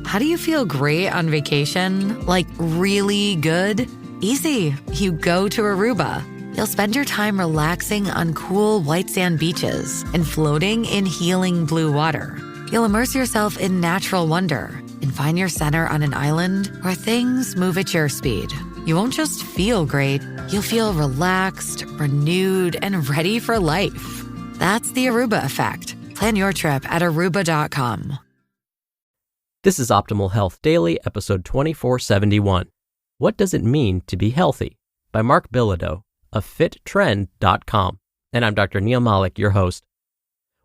How do you feel great on vacation? Like really good? Easy. You go to Aruba. You'll spend your time relaxing on cool white sand beaches and floating in healing blue water. You'll immerse yourself in natural wonder and find your center on an island where things move at your speed. You won't just feel great, you'll feel relaxed, renewed, and ready for life. That's the Aruba effect. Plan your trip at aruba.com. This is Optimal Health Daily, episode 2471. What Does It Mean to Be Healthy? By Marc Bilodeau of fittrend.com. And I'm Dr. Neil Malik, your host.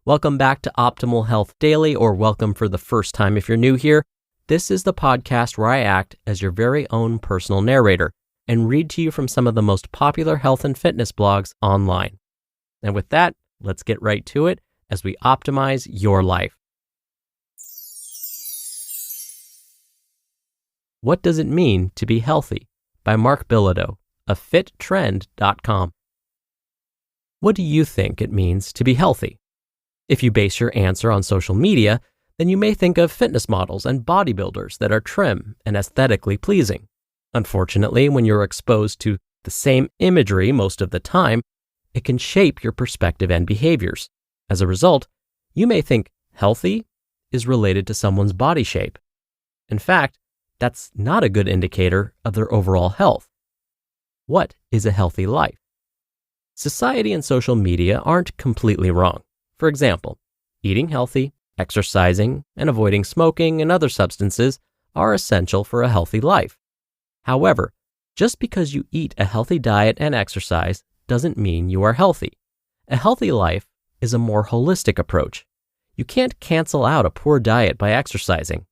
Welcome back to Optimal Health Daily, or welcome for the first time if you're new here. This is the podcast where I act as your very own personal narrator and read to you from some of the most popular health and fitness blogs online. And with that, let's get right to it as we optimize your life. What Does It Mean to Be Healthy? By Marc Bilodeau of fittrend.com. What do you think it means to be healthy? If you base your answer on social media, then you may think of fitness models and bodybuilders that are trim and aesthetically pleasing. Unfortunately, when you're exposed to the same imagery most of the time, it can shape your perspective and behaviors. As a result, you may think healthy is related to someone's body shape. In fact, that's not a good indicator of their overall health. What is a healthy life? Society and social media aren't completely wrong. For example, eating healthy, exercising, and avoiding smoking and other substances are essential for a healthy life. However, just because you eat a healthy diet and exercise doesn't mean you are healthy. A healthy life is a more holistic approach. You can't cancel out a poor diet by exercising.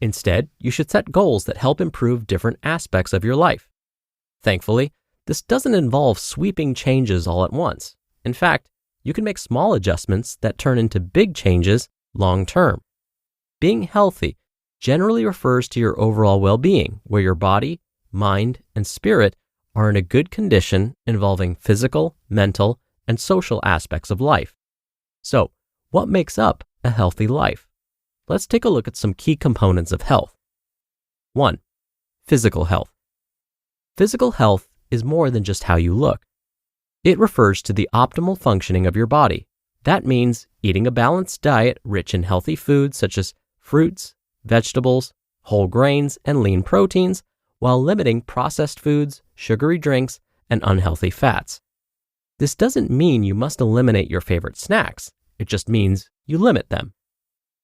Instead, you should set goals that help improve different aspects of your life. Thankfully, this doesn't involve sweeping changes all at once. In fact, you can make small adjustments that turn into big changes long term. Being healthy generally refers to your overall well-being, where your body, mind, and spirit are in a good condition involving physical, mental, and social aspects of life. So, what makes up a healthy life? Let's take a look at some key components of health. 1. Physical health. Physical health is more than just how you look. It refers to the optimal functioning of your body. That means eating a balanced diet rich in healthy foods such as fruits, vegetables, whole grains, and lean proteins, while limiting processed foods, sugary drinks, and unhealthy fats. This doesn't mean you must eliminate your favorite snacks. It just means you limit them.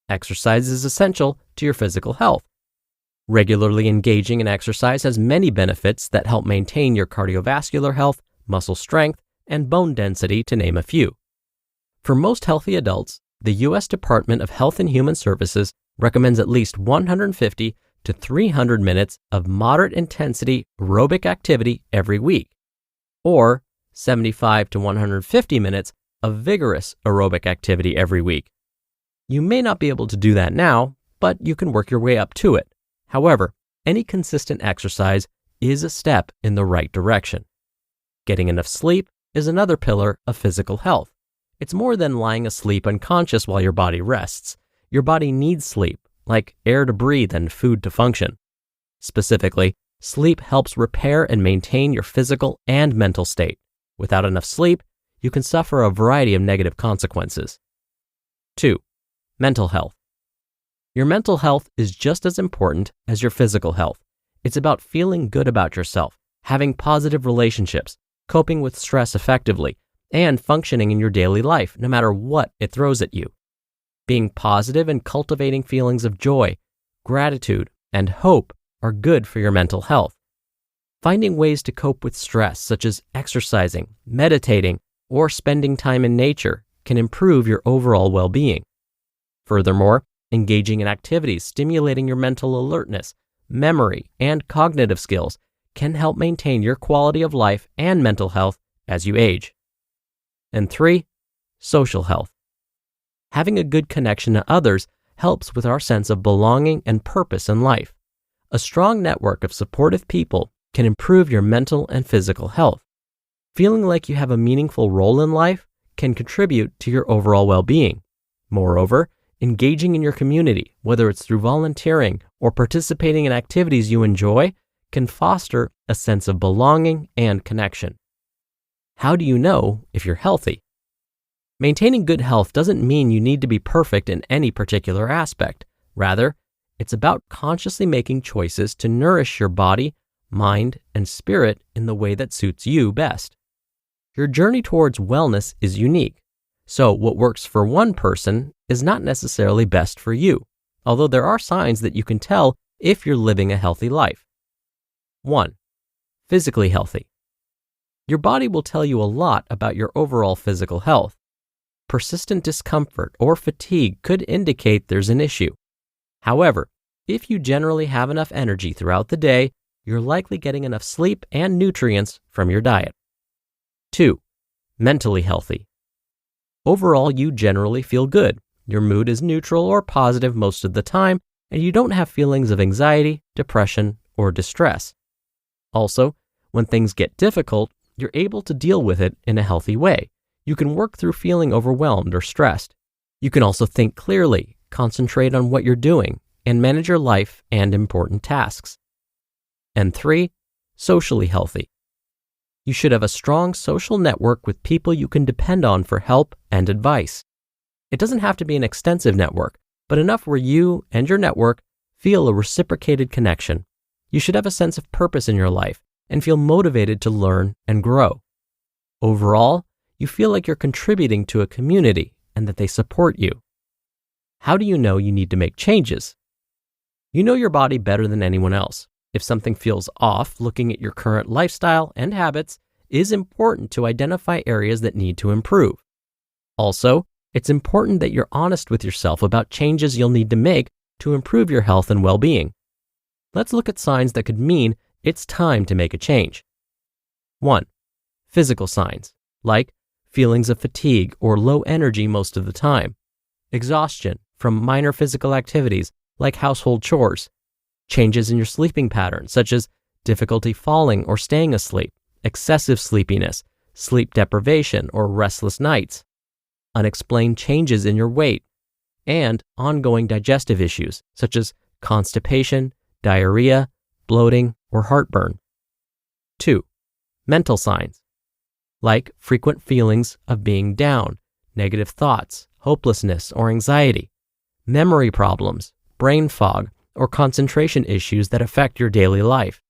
Exercise is essential to your physical health. Regularly engaging in exercise has many benefits that help maintain your cardiovascular health, muscle strength, and bone density, to name a few. For most healthy adults, the U.S. Department of Health and Human Services recommends at least 150 to 300 minutes of moderate intensity aerobic activity every week, or 75 to 150 minutes of vigorous aerobic activity every week. You may not be able to do that now, but you can work your way up to it. However, any consistent exercise is a step in the right direction. Getting enough sleep is another pillar of physical health. It's more than lying asleep unconscious while your body rests. Your body needs sleep, like air to breathe and food to function. Specifically, sleep helps repair and maintain your physical and mental state. Without enough sleep, you can suffer a variety of negative consequences. 2. Mental health. Your mental health is just as important as your physical health. It's about feeling good about yourself, having positive relationships, coping with stress effectively, and functioning in your daily life no matter what it throws at you. Being positive and cultivating feelings of joy, gratitude, and hope are good for your mental health. Finding ways to cope with stress, such as exercising, meditating, or spending time in nature, can improve your overall well-being. Furthermore, engaging in activities stimulating your mental alertness, memory, and cognitive skills can help maintain your quality of life and mental health as you age. And 3, social health. Having a good connection to others helps with our sense of belonging and purpose in life. A strong network of supportive people can improve your mental and physical health. Feeling like you have a meaningful role in life can contribute to your overall well-being. Moreover, engaging in your community, whether it's through volunteering or participating in activities you enjoy can foster a sense of belonging and connection. How do you know if you're healthy? Maintaining good health doesn't mean you need to be perfect in any particular aspect. Rather, it's about consciously making choices to nourish your body, mind, and spirit in the way that suits you best. Your journey towards wellness is unique, so what works for one person is not necessarily best for you, although there are signs that you can tell if you're living a healthy life. 1. Physically healthy. Your body will tell you a lot about your overall physical health. Persistent discomfort or fatigue could indicate there's an issue. However, if you generally have enough energy throughout the day, you're likely getting enough sleep and nutrients from your diet. 2. Mentally healthy. Overall, you generally feel good. Your mood is neutral or positive most of the time, and you don't have feelings of anxiety, depression, or distress. Also, when things get difficult, you're able to deal with it in a healthy way. You can work through feeling overwhelmed or stressed. You can also think clearly, concentrate on what you're doing, and manage your life and important tasks. And 3, socially healthy. You should have a strong social network with people you can depend on for help and advice. It doesn't have to be an extensive network, but enough where you and your network feel a reciprocated connection. You should have a sense of purpose in your life and feel motivated to learn and grow. Overall, you feel like you're contributing to a community and that they support you. How do you know you need to make changes? You know your body better than anyone else. If something feels off, looking at your current lifestyle and habits is important to identify areas that need to improve. Also, it's important that you're honest with yourself about changes you'll need to make to improve your health and well-being. Let's look at signs that could mean it's time to make a change. 1. Physical signs, like feelings of fatigue or low energy most of the time, exhaustion from minor physical activities like household chores, changes in your sleeping pattern, such as difficulty falling or staying asleep, excessive sleepiness, sleep deprivation or restless nights, unexplained changes in your weight, and ongoing digestive issues, such as constipation, diarrhea, bloating, or heartburn. 2. Mental signs, like frequent feelings of being down, negative thoughts, hopelessness or anxiety, memory problems, brain fog, or concentration issues that affect your daily life,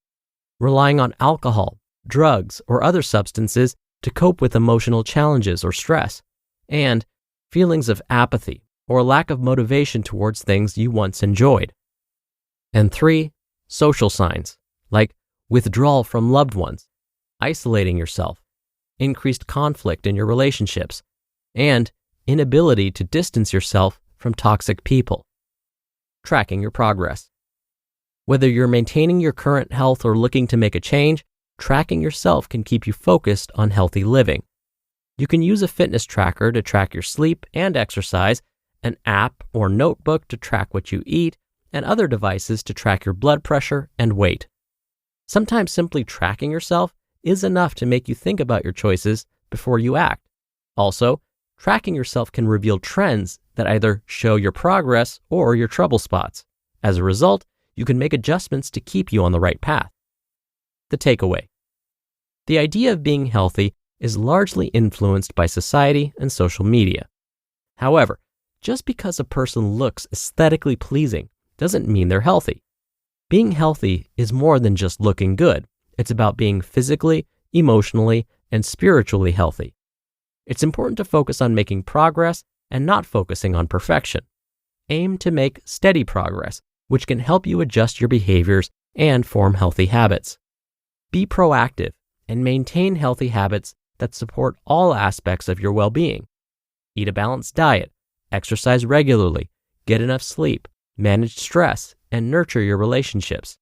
relying on alcohol, drugs, or other substances to cope with emotional challenges or stress, and feelings of apathy or lack of motivation towards things you once enjoyed. And 3, social signs, like withdrawal from loved ones, isolating yourself, increased conflict in your relationships, and inability to distance yourself from toxic people. Tracking your progress. Whether you're maintaining your current health or looking to make a change, tracking yourself can keep you focused on healthy living. You can use a fitness tracker to track your sleep and exercise, an app or notebook to track what you eat, and other devices to track your blood pressure and weight. Sometimes simply tracking yourself is enough to make you think about your choices before you act. Also, tracking yourself can reveal trends that either show your progress or your trouble spots. As a result, you can make adjustments to keep you on the right path. The takeaway. The idea of being healthy is largely influenced by society and social media. However, just because a person looks aesthetically pleasing doesn't mean they're healthy. Being healthy is more than just looking good. It's about being physically, emotionally, and spiritually healthy. It's important to focus on making progress and not focusing on perfection. Aim to make steady progress, which can help you adjust your behaviors and form healthy habits. Be proactive and maintain healthy habits that support all aspects of your well-being. Eat a balanced diet, exercise regularly, get enough sleep, manage stress, and nurture your relationships.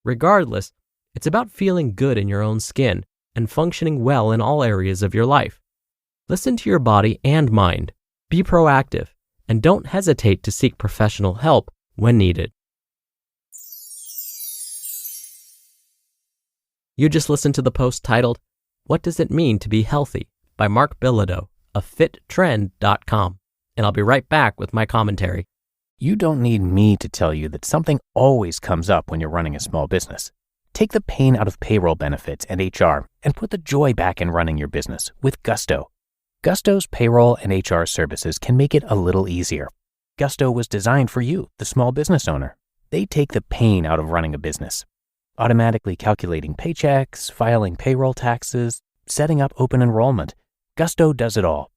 Regardless, it's about feeling good in your own skin and functioning well in all areas of your life. Listen to your body and mind. Be proactive, and don't hesitate to seek professional help when needed. You just listened to the post titled, "What Does It Mean to Be Healthy?" by Marc Bilodeau of fittrend.com, and I'll be right back with my commentary. You don't need me to tell you that something always comes up when you're running a small business. Take the pain out of payroll benefits and HR and put the joy back in running your business with Gusto. Gusto's payroll and HR services can make it a little easier. Gusto was designed for you, the small business owner. They take the pain out of running a business. Automatically calculating paychecks, filing payroll taxes, setting up open enrollment. Gusto does it all.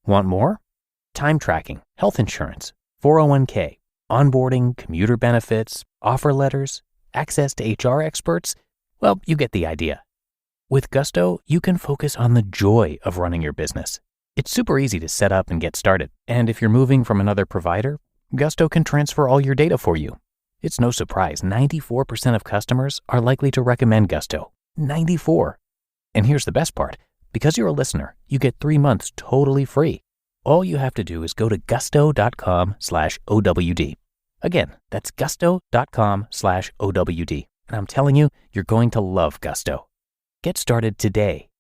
Want more? Time tracking, health insurance, 401k, onboarding, commuter benefits, offer letters, access to HR experts. Well, you get the idea. With Gusto, you can focus on the joy of running your business. It's super easy to set up and get started. And if you're moving from another provider, Gusto can transfer all your data for you. It's no surprise, 94% of customers are likely to recommend Gusto. 94. And here's the best part. Because you're a listener, you get 3 months totally free. All you have to do is go to gusto.com/OWD. Again, that's gusto.com/OWD. And I'm telling you, you're going to love Gusto. Get started today.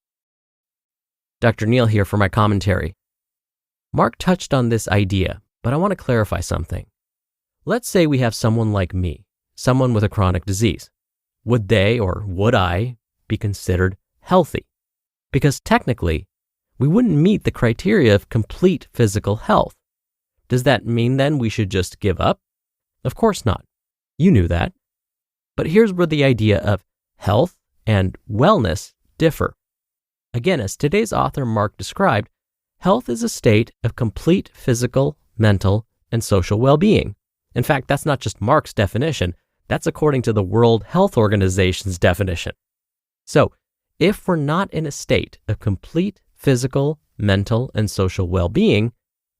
Dr. Neal here for my commentary. Marc touched on this idea, but I want to clarify something. Let's say we have someone like me, someone with a chronic disease. Would they or would I be considered healthy? Because technically, we wouldn't meet the criteria of complete physical health. Does that mean then we should just give up? Of course not. You knew that. But here's where the idea of health and wellness differ. Again, as today's author Marc described, health is a state of complete physical, mental, and social well-being. In fact, that's not just Marc's definition, that's according to the World Health Organization's definition. So, if we're not in a state of complete physical, mental, and social well-being,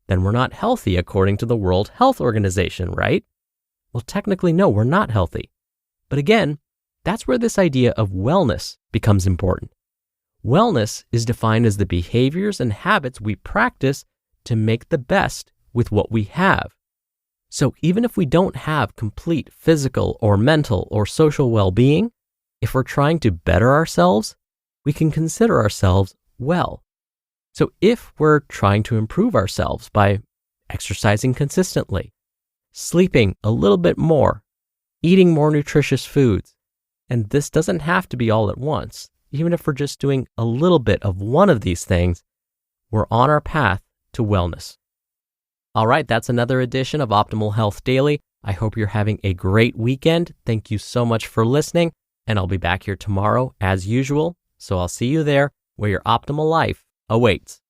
then we're not healthy according to the World Health Organization, right? Well, technically, no, we're not healthy. But again, that's where this idea of wellness becomes important. Wellness is defined as the behaviors and habits we practice to make the best with what we have. So even if we don't have complete physical or mental or social well-being, if we're trying to better ourselves, we can consider ourselves well. So if we're trying to improve ourselves by exercising consistently, sleeping a little bit more, eating more nutritious foods, and this doesn't have to be all at once, even if we're just doing a little bit of one of these things, we're on our path to wellness. All right, that's another edition of Optimal Health Daily. I hope you're having a great weekend. Thank you so much for listening, and I'll be back here tomorrow as usual. So I'll see you there where your optimal life awaits.